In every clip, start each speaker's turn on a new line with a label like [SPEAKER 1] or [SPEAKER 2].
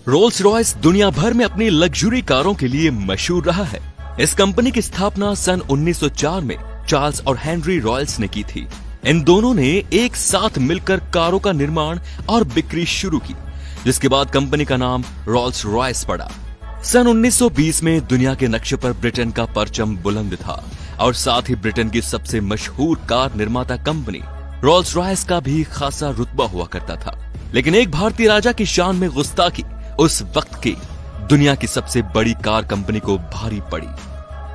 [SPEAKER 1] Rolls Royce दुनिया भर में अपनी लग्जरी कारों के लिए मशहूर रहा है। इस कंपनी की स्थापना सन 1904 में चार्ल्स और हेनरी रॉयल्स ने की थी। इन दोनों ने एक साथ मिलकर कारों का निर्माण और बिक्री शुरू की, जिसके बाद कंपनी का नाम रोल्स रॉयस पड़ा। सन 1920 में दुनिया के नक्शे पर ब्रिटेन का परचम बुलंद था और साथ ही ब्रिटेन की सबसे मशहूर कार निर्माता कंपनी रोल्स रॉयस का भी खासा रुतबा हुआ करता था। लेकिन एक भारतीय राजा की शान में गुस्ताखी उस वक्त की दुनिया की सबसे बड़ी कार कंपनी को भारी पड़ी,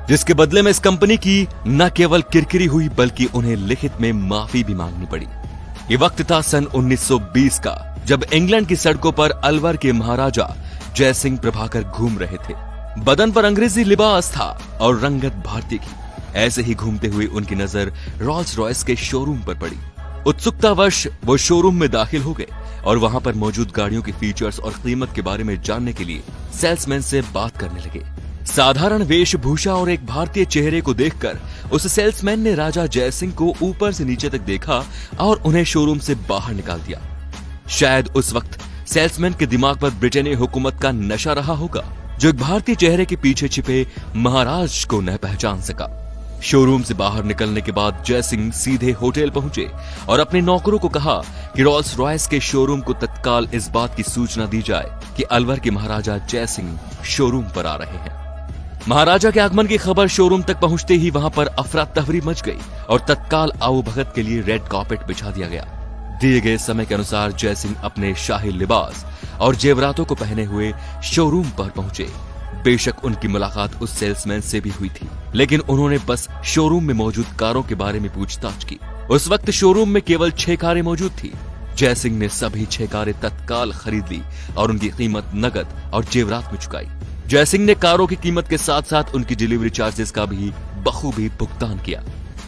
[SPEAKER 1] जिसके बदले में इस कंपनी की न केवल किरकिरी हुई बल्कि उन्हें लिखित में माफी भी मांगनी पड़ी। ये वक्त था सन 1920 का, जब इंग्लैंड की सड़कों पर अलवर के महाराजा जयसिंह प्रभाकर घूम रहे थे। बदन पर अंग्रेजी लिबास था और रंगत भारतीय की। ऐसे ही घूमते हुए उनकी नजर रोल्स रॉयस के शोरूम पर पड़ी। उत्सुकतावश वो शोरूम में दाखिल हो गए और वहां पर मौजूद गाड़ियों के फीचर्स और कीमत के बारे में जानने के लिए सेल्समैन से बात करने लगे। साधारण वेशभूषा और एक भारतीय चेहरे को देखकर उस सेल्समैन ने राजा जयसिंह को ऊपर से नीचे तक देखा और उन्हें शोरूम से बाहर निकाल दिया। शायद उस वक्त सेल्समैन के दिमाग पर ब्रिटेनी हुकूमत का नशा रहा होगा, जो एक भारतीय चेहरे के पीछे छिपे महाराज को न पहचान सका। शोरूम से बाहर निकलने के बाद जयसिंह सीधे होटल पहुंचे और अपने नौकरों को कहा कि रोल्स रॉयस के शोरूम को तत्काल इस बात की सूचना दी जाए कि अलवर के महाराजा जयसिंह शोरूम पर आ रहे हैं। महाराजा के आगमन की खबर शोरूम तक पहुंचते ही वहां पर अफरा तफरी मच गई और तत्काल आओ भगत के लिए रेड कार्पेट बिछा दिया गया। दिए गए समय के अनुसार जयसिंह अपने शाही लिबास और जेवरातों को पहने हुए शोरूम पर पहुंचे। बेशक उनकी मुलाकात उस सेल्समैन से भी हुई थी, लेकिन उन्होंने बस शोरूम में मौजूद कारों के बारे में पूछताछ की। उस वक्त शोरूम में केवल 6 कारें मौजूद थी। जयसिंह ने सभी 6 कारें तत्काल खरीद ली और उनकी कीमत नगद और जेवरात में चुकाई। जयसिंह ने कारों की कीमत के साथ साथ उनकी डिलीवरी चार्जेस का भी बखूबी भुगतान किया।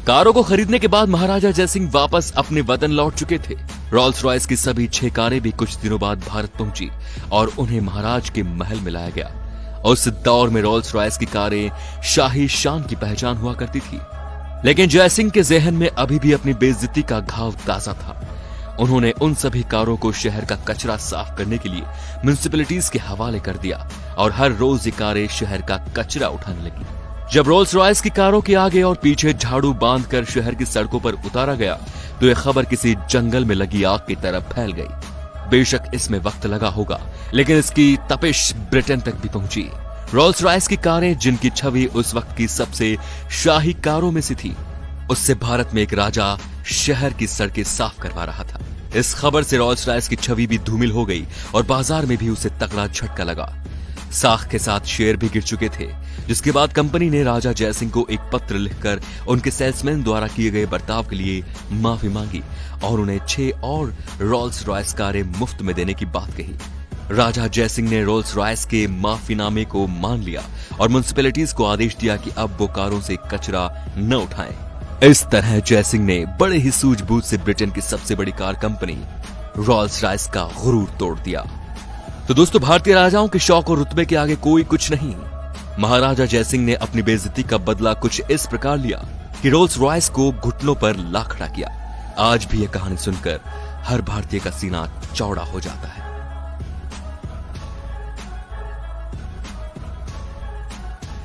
[SPEAKER 1] कारों को खरीदने के बाद महाराजा जयसिंह वापस अपने वतन लौट चुके थे। रोल्स रॉयस की सभी 6 कारें भी कुछ दिनों बाद भारत पहुंची और उन्हें महाराज के महल में लाया गया। उस दौर में रोल्स रॉयस की कारें शाही शान की पहचान हुआ करती थी, लेकिन जयसिंह के जहन में अभी भी अपनी बेइज्जती का घाव ताजा था। उन्होंने उन सभी कारों को शहर का कचरा साफ करने के लिए म्युनिसिपैलिटीज के हवाले कर दिया और हर रोज ये कारें शहर का कचरा उठाने लगी। जब रोल्स रॉयस की कारों के आगे और पीछे झाड़ू बांधकर शहर की सड़कों पर उतारा गया तो यह खबर किसी जंगल में लगी आग की तरह फैल गई। बेशक इसमें वक्त लगा होगा, लेकिन इसकी तपिश ब्रिटेन तक भी पहुंची। रोल्स रॉयस की कारें, जिनकी छवि उस वक्त की सबसे शाही कारों में से थी, उससे भारत में एक राजा शहर की सड़कें साफ करवा रहा था। इस खबर से रोल्स रॉयस की छवि भी धूमिल हो गई और बाजार में भी उसे तगड़ा झटका लगा। साख के साथ शेयर भी गिर चुके थे, जिसके बाद कंपनी ने राजा जयसिंह को एक पत्र लिखकर उनके सेल्समैन द्वारा किए गए बर्ताव के लिए माफी मांगी और उन्हें 6 और रोल्स रॉयस कारें मुफ्त में देने की बात कही। राजा जयसिंह ने रोल्स रॉयस के माफीनामे को मान लिया और म्युनिसिपैलिटीज को आदेश दिया कि अब वो कारों से कचरा न उठाएं। इस तरह जयसिंह ने बड़े ही सूझबूझ से ब्रिटेन की सबसे बड़ी कार कंपनी रोल्स रॉयस का गुरूर तोड़ दिया। तो दोस्तों, भारतीय राजाओं के शौक और रुतबे के आगे कोई कुछ नहीं। महाराजा जयसिंह ने अपनी बेइज्जती का बदला कुछ इस प्रकार लिया कि रोल्स रॉयस को घुटनों पर ला खड़ा किया। आज भी यह कहानी सुनकर हर भारतीय का सीना चौड़ा हो जाता है।